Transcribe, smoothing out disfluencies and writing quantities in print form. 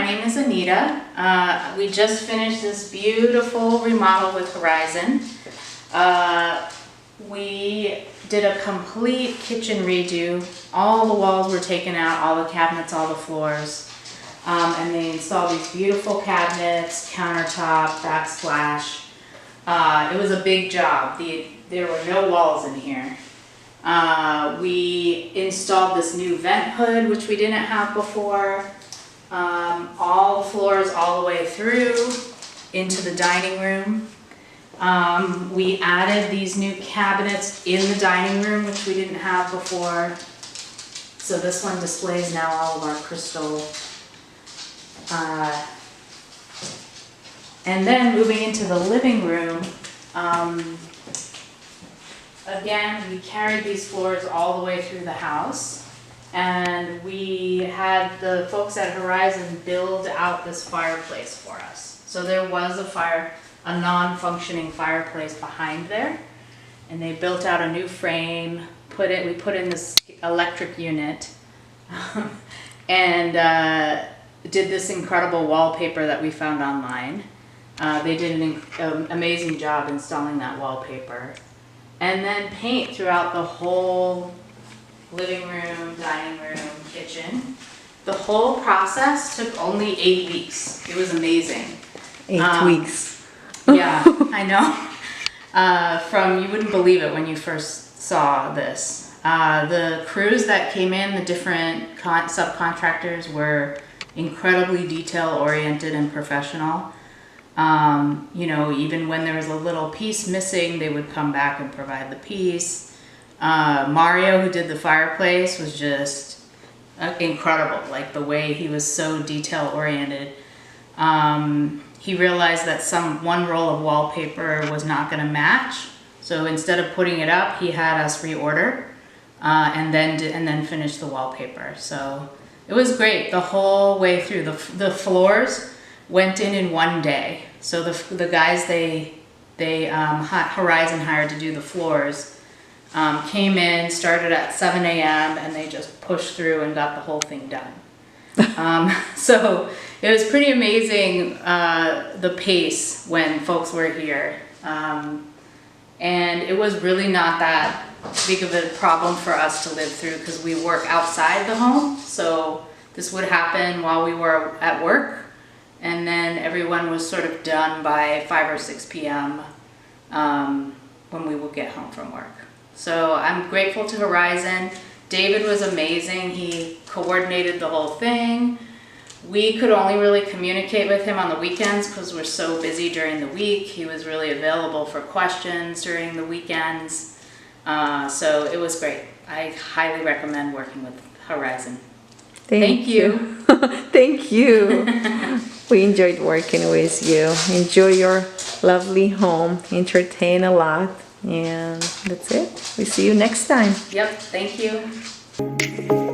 name is Anita. We just finished this beautiful remodel with Horizon. We did a complete kitchen redo. All the walls were taken out, all the cabinets, all the floors. And they installed these beautiful cabinets, countertop, backsplash. It was a big job. There were no walls in here. We installed this new vent hood, which we didn't have before. All the floors all the way through into the dining room. We added these new cabinets in the dining room, which we didn't have before. So this one displays now all of our crystal. And then moving into the living room, again, we carried these floors all the way through the house. And we had the folks at Horizon build out this fireplace for us. So there was a non-functioning fireplace behind there, and they built out a new frame. We put in this electric unit, and did this incredible wallpaper that we found online. They did an amazing job installing that wallpaper, and then paint throughout the whole living room, dining room, kitchen. The whole process took only 8 weeks. It was amazing. 8 weeks. Yeah, I know. You wouldn't believe it when you first saw this. The crews that came in, the different subcontractors, were incredibly detail-oriented and professional. You know, even when there was a little piece missing, they would come back and provide the piece. Mario, who did the fireplace, was just incredible. Like, the way he was so detail-oriented. He realized that one roll of wallpaper was not going to match, so instead of putting it up, he had us reorder and then finish the wallpaper. So it was great the whole way through. The floors went in 1 day. So the guys Horizon hired to do the floors came in, started at 7 a.m. and they just pushed through and got the whole thing done. So it was pretty amazing, the pace when folks were here. And it was really not that big of a problem for us to live through because we work outside the home. So this would happen while we were at work. And then everyone was sort of done by 5 or 6 p.m. When we would get home from work. So I'm grateful to Horizon. David was amazing. He coordinated the whole thing. We could only really communicate with him on the weekends because we're so busy during the week. He was really available for questions during the weekends. So it was great. I highly recommend working with Horizon. Thank you. Thank you. We enjoyed working with you. Enjoy your lovely home. Entertain a lot. And that's it. We see you next time. Yep. Thank you.